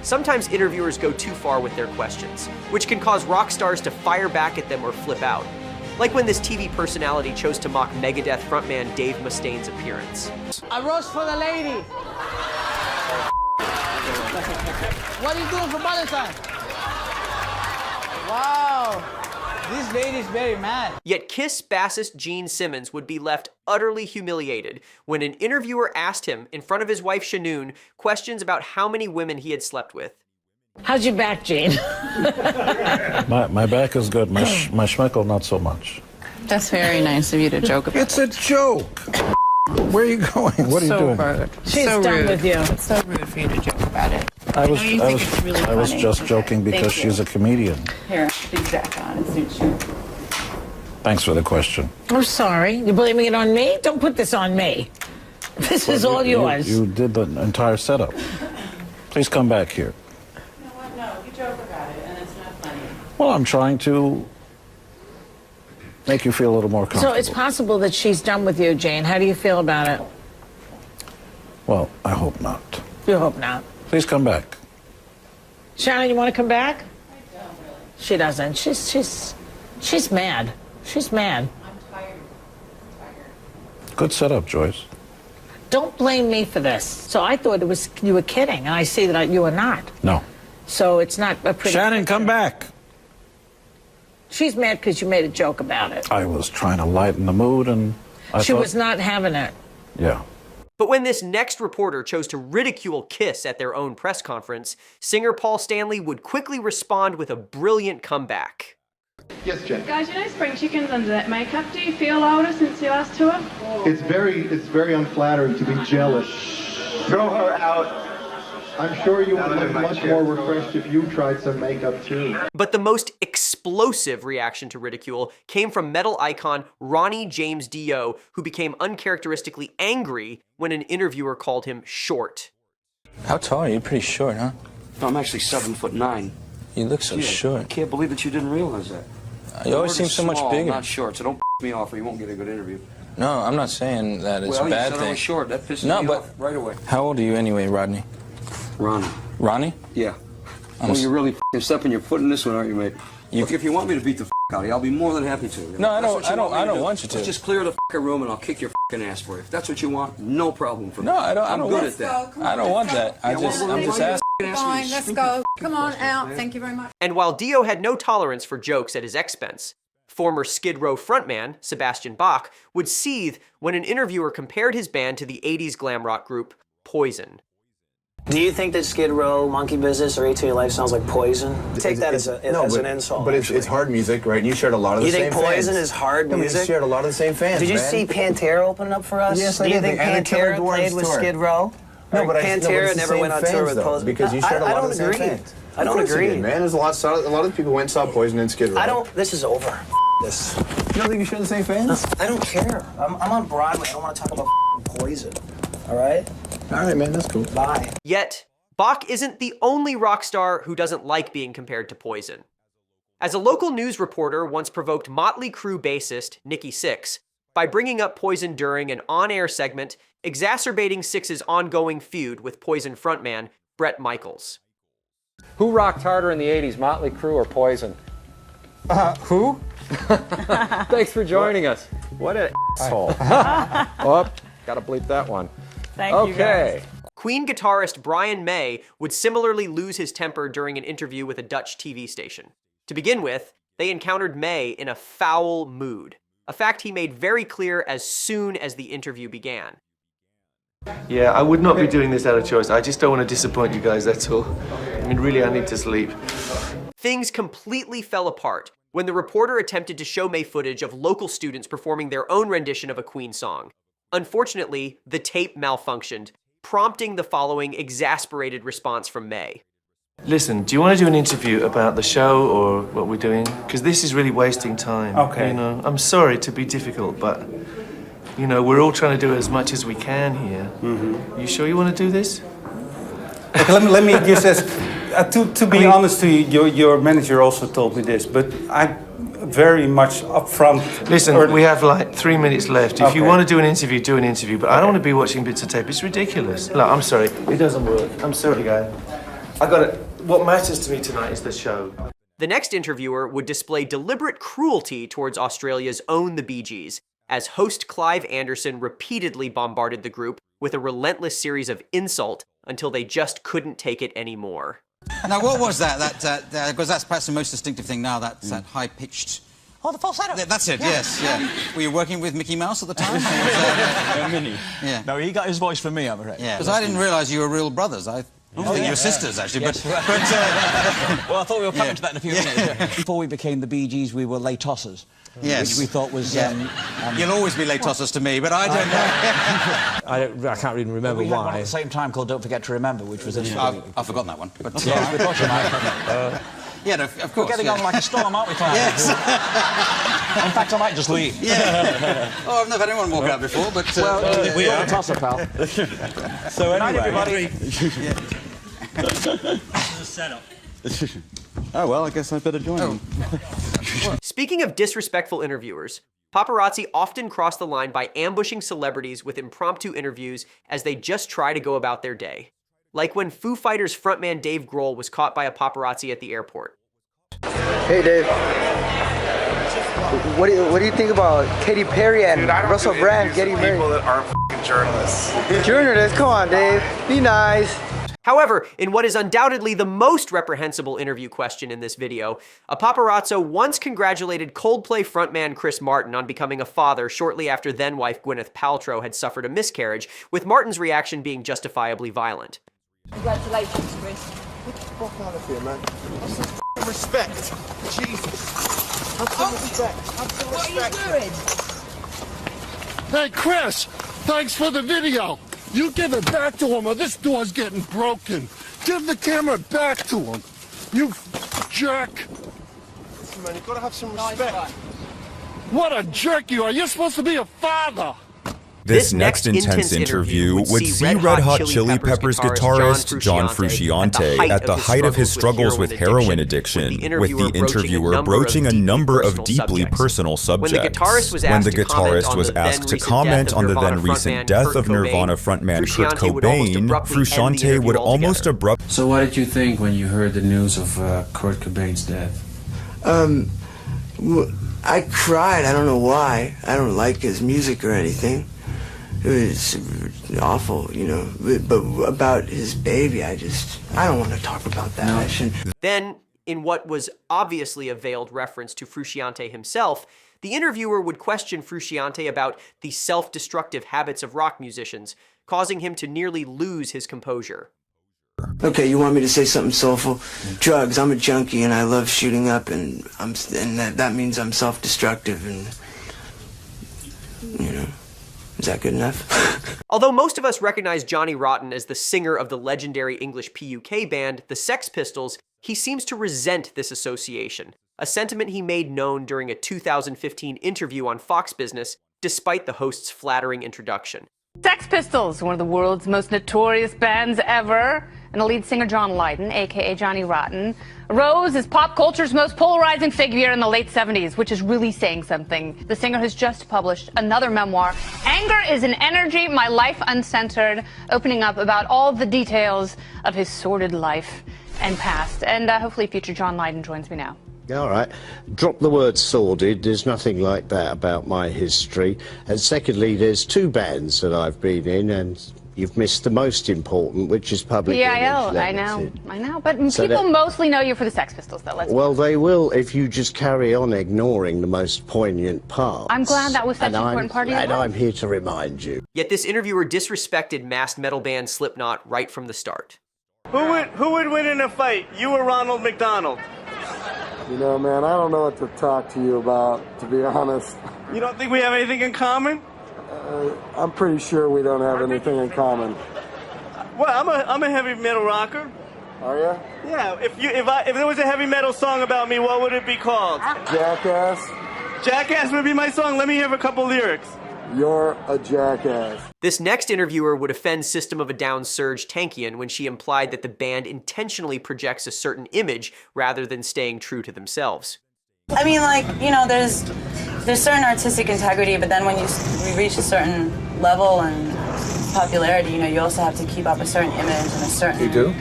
Sometimes interviewers go too far with their questions, which can cause rock stars to fire back at them or flip out. Like when this TV personality chose to mock Megadeth frontman Dave Mustaine's appearance. A roast for the lady. What are you doing for Valentine's? Wow, this lady's very mad. Yet Kiss bassist Gene Simmons would be left utterly humiliated when an interviewer asked him, in front of his wife Shanoon, questions about how many women he had slept with. How's your back, Gene? my back is good. My schmeckle, not so much. That's very nice of you to joke about. It's a joke. Where are you going? What are you doing? Rude. She's so done rude. with you. It's so rude for you to joke about it. I was Really just funny. joking because she's a comedian. Here, big jacket on. It suits you. Thanks for the question. I'm sorry. You're blaming it on me? Don't put this on me. This is all yours. You did the entire setup. Please come back here. You know what? No, you joke about it, and it's not funny. Well, I'm trying to make you feel a little more comfortable. So it's possible that she's done with you, Jane. How do you feel about it? Well, I hope not. You hope not. Please come back. Shannon, you want to come back? I don't really. She doesn't. She's mad. She's mad. I'm tired. I'm tired. Good setup, Joyce. Don't blame me for this. So I thought it was you were kidding, and I see that you are not. No. So it's not a pretty... Shannon, come back. She's mad because you made a joke about it. I was trying to lighten the mood, and She was not having it. Yeah. But when this next reporter chose to ridicule Kiss at their own press conference, singer Paul Stanley would quickly respond with a brilliant comeback. Yes, Jen. Guys, you know spring chicken's under that makeup. Do you feel older since your last tour? It's very unflattering to be jealous. Throw her out. I'm sure you would look much more refreshed if you tried some makeup too. But the most explosive reaction to ridicule came from metal icon Ronnie James Dio, who became uncharacteristically angry when an interviewer called him short. How tall are you? Pretty short, huh? No, I'm actually 7'9". You look so I short. can't believe that you didn't realize that. You always seem so much Small, bigger. Not short, so don't me off or you won't get a good interview. No, I'm not saying that it's Well, a bad you said I thing. was short. That pisses No, me but- off right away. How old are you anyway, Rodney? Ronnie. Ronnie? Yeah. I'm Well, you're really stepping your foot in this one, aren't you, mate? You- Look, if you want me to beat the out of you, I'll be more than happy to. No, I If that's don't- what you I don't- me I don't do, want you to. Let's just clear the room and I'll kick your ass for you. If that's what you want, no problem for me. No, I don't. I'm I don't good want at that. I don't want that. I'm just asking. Fine, let's go. Come on out. Thank you very much. And while Dio had no tolerance for jokes at his expense, former Skid Row frontman Sebastian Bach would seethe when an interviewer compared his band to the 80s glam rock group Poison. Do you think that Skid Row, Monkey Business, or 8 to Your Life sounds like Poison? Take that as an insult. But it's hard music, right? And you shared a lot of the same fans. You think Poison is hard music? You shared a lot of the same fans, Did you man. see Pantera open up for us? Yes, I Do you did. think And the Killer Pantera Dwarfs played with tour. Skid Row? No, but Pantera it's the never same went on fans, tour with though, Poison. because you shared a lot of the same fans. I don't agree. Man, there's a lot of people went and saw Poison and Skid Row. This is over. This. You don't think you share the same fans? I don't care. I'm on Broadway. I don't want to talk about Poison. All right? All right, man, that's cool. Bye. Yet, Bach isn't the only rock star who doesn't like being compared to Poison. As a local news reporter once provoked Motley Crue bassist Nikki Sixx by bringing up Poison during an on-air segment, exacerbating Sixx's ongoing feud with Poison frontman Bret Michaels. Who rocked harder in the 80s, Motley Crue or Poison? Who? Thanks for joining us. What an asshole. Oh, gotta bleep that one. Thank you, guys. Queen guitarist Brian May would similarly lose his temper during an interview with a Dutch TV station. To begin with, they encountered May in a foul mood, a fact he made very clear as soon as the interview began. Yeah, I would not be doing this out of choice. I just don't want to disappoint you guys, that's all. I mean, really, I need to sleep. Things completely fell apart when the reporter attempted to show May footage of local students performing their own rendition of a Queen song. Unfortunately, the tape malfunctioned, prompting the following exasperated response from May. Listen, do you want to do an interview about the show or what we're doing? Because this is really wasting time. Okay. You know, I'm sorry to be difficult, but, you know, we're all trying to do as much as we can here. Mm-hmm. You sure you want to do this? Okay, let me just ask, to be honest to you, your manager also told me this, but I'm very much upfront. Listen, we have like 3 minutes left. If you Okay. want to do an interview, but I don't want to be watching bits of tape. It's ridiculous. Look, I'm sorry. It doesn't work. I'm sorry, guy. I got it. What matters to me tonight is the show. The next interviewer would display deliberate cruelty towards Australia's own the Bee Gees, as host Clive Anderson repeatedly bombarded the group with a relentless series of insult until they just couldn't take it anymore. Now, what was that? Because that's perhaps the most distinctive thing now, that high-pitched... Oh, the falsetto. That's it, yes, yeah. Were you working with Mickey Mouse at the time? Minnie. Yeah. No, he got his voice from me, I'm afraid. Yeah, because I didn't realise you were real brothers. I think you were sisters, actually, yes. but well, I thought we were coming to that in a few minutes. Yeah. Before we became the Bee Gees, we were late tossers. Yes. Which we thought was... You'll always be late tossers to me, but I don't know. I can't even remember we why. had one At the same time called Don't Forget to Remember, which was... I've forgotten that one. But, yes, we thought you might. Yeah, no, of course. We're getting on like a storm, aren't we, Clive? Yes. In fact, I might just leave. Yeah. Oh, I've never had anyone walk out before, but... well, we are a tosser, pal. So anyway... everybody. This is a setup. Oh, well, I guess I better join them. Speaking of disrespectful interviewers, paparazzi often cross the line by ambushing celebrities with impromptu interviews as they just try to go about their day. Like when Foo Fighters frontman Dave Grohl was caught by a paparazzi at the airport. Hey, Dave. What do you think about Katy Perry and Russell Brand getting married? People that aren't f***ing journalists. Journalists, come on, Dave. Be nice. However, in what is undoubtedly the most reprehensible interview question in this video, a paparazzo once congratulated Coldplay frontman Chris Martin on becoming a father shortly after then-wife Gwyneth Paltrow had suffered a miscarriage, with Martin's reaction being justifiably violent. Congratulations, Chris. Get the fuck out of here, man. Have some f***ing respect. Jesus. Have some respect. Have some respect. What are you doing? Hey, Chris, thanks for the video. You give it back to him or this door's getting broken. Give the camera back to him. You jerk. Listen, man, you've got to have some respect. What a jerk you are. You're supposed to be a father. This next intense interview would see Red Hot Chili Peppers guitarist John Frusciante at the height of his struggles with heroin addiction, with the interviewer broaching a number of deeply personal subjects. When the guitarist was asked to comment on the then recent death of Nirvana frontman Kurt Cobain, Frusciante would almost abruptly... So what did you think when you heard the news of Kurt Cobain's death? I cried. I don't know why. I don't like his music or anything. It was awful, you know. But about his baby, I don't want to talk about that. I shouldn't. Then, in what was obviously a veiled reference to Frusciante himself, the interviewer would question Frusciante about the self-destructive habits of rock musicians, causing him to nearly lose his composure. Okay, you want me to say something soulful? Drugs. I'm a junkie and I love shooting up, and that means I'm self-destructive, and you know. Is that good enough? Although most of us recognize Johnny Rotten as the singer of the legendary English PUK band, the Sex Pistols, he seems to resent this association, a sentiment he made known during a 2015 interview on Fox Business, despite the host's flattering introduction. Sex Pistols, one of the world's most notorious bands ever, and the lead singer John Lydon, aka Johnny Rotten, rose as pop culture's most polarizing figure in the late 70s, which is really saying something. The singer has just published another memoir, Anger is an Energy, My Life Uncensored, opening up about all the details of his sordid life and past. And hopefully future John Lydon joins me now. All right. Drop the word sordid. There's nothing like that about my history. And secondly, there's two bands that I've been in, and you've missed the most important, which is Public Image Limited. I know. But So people that- mostly know you for the Sex Pistols, though. Well, they will if you just carry on ignoring the most poignant parts. I'm glad that was such And an important part of your And life. I'm here to remind you. Yet this interviewer disrespected masked metal band Slipknot right from the start. Who would win in a fight, you or Ronald McDonald? You know, man, I don't know what to talk to you about, to be honest. You don't think we have anything in common? I'm pretty sure we don't have anything in common. Well, I'm a heavy metal rocker. Are you? Yeah. If there was a heavy metal song about me, what would it be called? Jackass. Jackass would be my song. Let me hear a couple lyrics. You're a jackass. This next interviewer would offend System of a Down's Serge Tankian when she implied that the band intentionally projects a certain image rather than staying true to themselves. I mean, like, you know, there's certain artistic integrity, but then when we reach a certain level and popularity, you know, you also have to keep up a certain image and a certain... You do?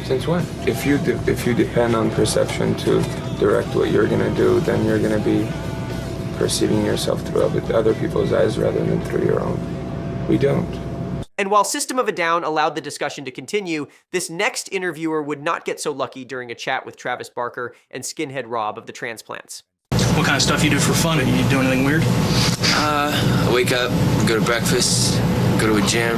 Since when? If you depend on perception to direct what you're going to do, then you're going to be perceiving yourself through other people's eyes rather than through your own. We don't. And while System of a Down allowed the discussion to continue, this next interviewer would not get so lucky during a chat with Travis Barker and Skinhead Rob of the Transplants. What kind of stuff you do for fun? Are you doing anything weird? I wake up, go to breakfast, go to a gym.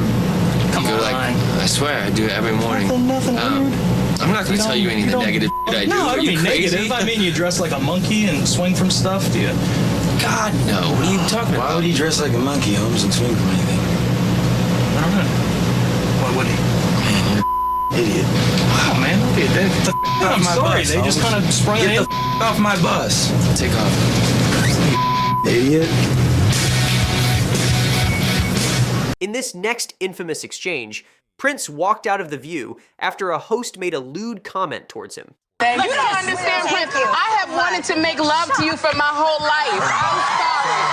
Come on. I swear, I do it every morning. Nothing weird. I'm not going to tell you any of the negative shit I do. No, I don't Are you mean crazy? negative. I mean you dress like a monkey and swing from stuff, do you? God, no. What are you talking about? Why would he dress like a monkey, Holmes, and swing from anything? I don't know. Why would he? Man, you're an idiot. Wow, man, don't be a dick. Get the off my sorry, bus, they just Holmes. kind of sprung Get it in. the off my bus. Take off. Idiot. In this next infamous exchange, Prince walked out of the View after a host made a lewd comment towards him. You don't understand, Prince. I have wanted to make love to you for my whole life. I'm sorry.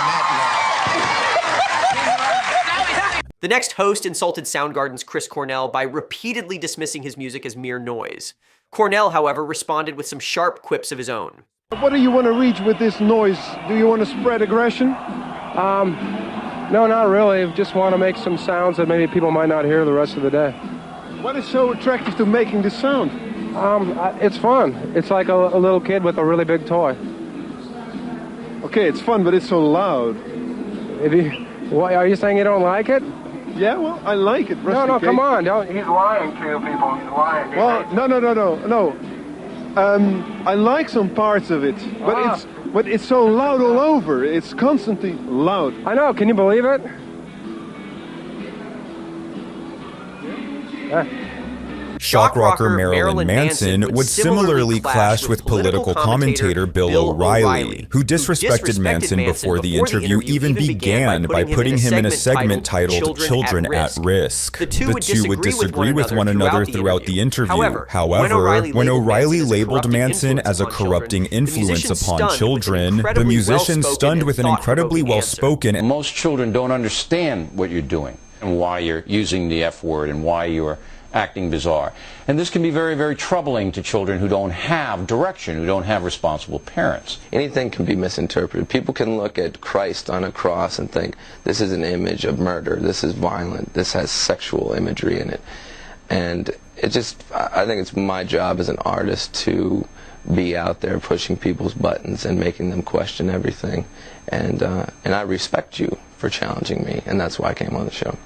The next host insulted Soundgarden's Chris Cornell by repeatedly dismissing his music as mere noise. Cornell, however, responded with some sharp quips of his own. What do you want to reach with this noise? Do you want to spread aggression? No, not really. Just want to make some sounds that maybe people might not hear the rest of the day. What is so attractive to making this sound? It's fun. It's like a little kid with a really big toy. Okay, it's fun, but it's so loud. Are you saying you don't like it? Yeah, well, I like it. No, come on. Don't. He's lying to you people. He's lying. Well, no. I like some parts of it, but it's so loud all over. It's constantly loud. I know. Can you believe it? Shock rocker Marilyn Manson would similarly clash with political commentator Bill O'Reilly, who disrespected Manson before the interview even began by putting him in a segment titled Children at Risk. The two would disagree with one another throughout the interview. However, when O'Reilly labeled Manson as a corrupting influence upon children, the musician stunned with an incredibly well-spoken. Most children don't understand what you're doing and why you're using the F word and why you're acting bizarre. And this can be very, very troubling to children who don't have direction, who don't have responsible parents. Anything can be misinterpreted. People can look at Christ on a cross and think, this is an image of murder, this is violent, this has sexual imagery in it. And I think it's my job as an artist to be out there pushing people's buttons and making them question everything. And I respect you for challenging me, and that's why I came on the show.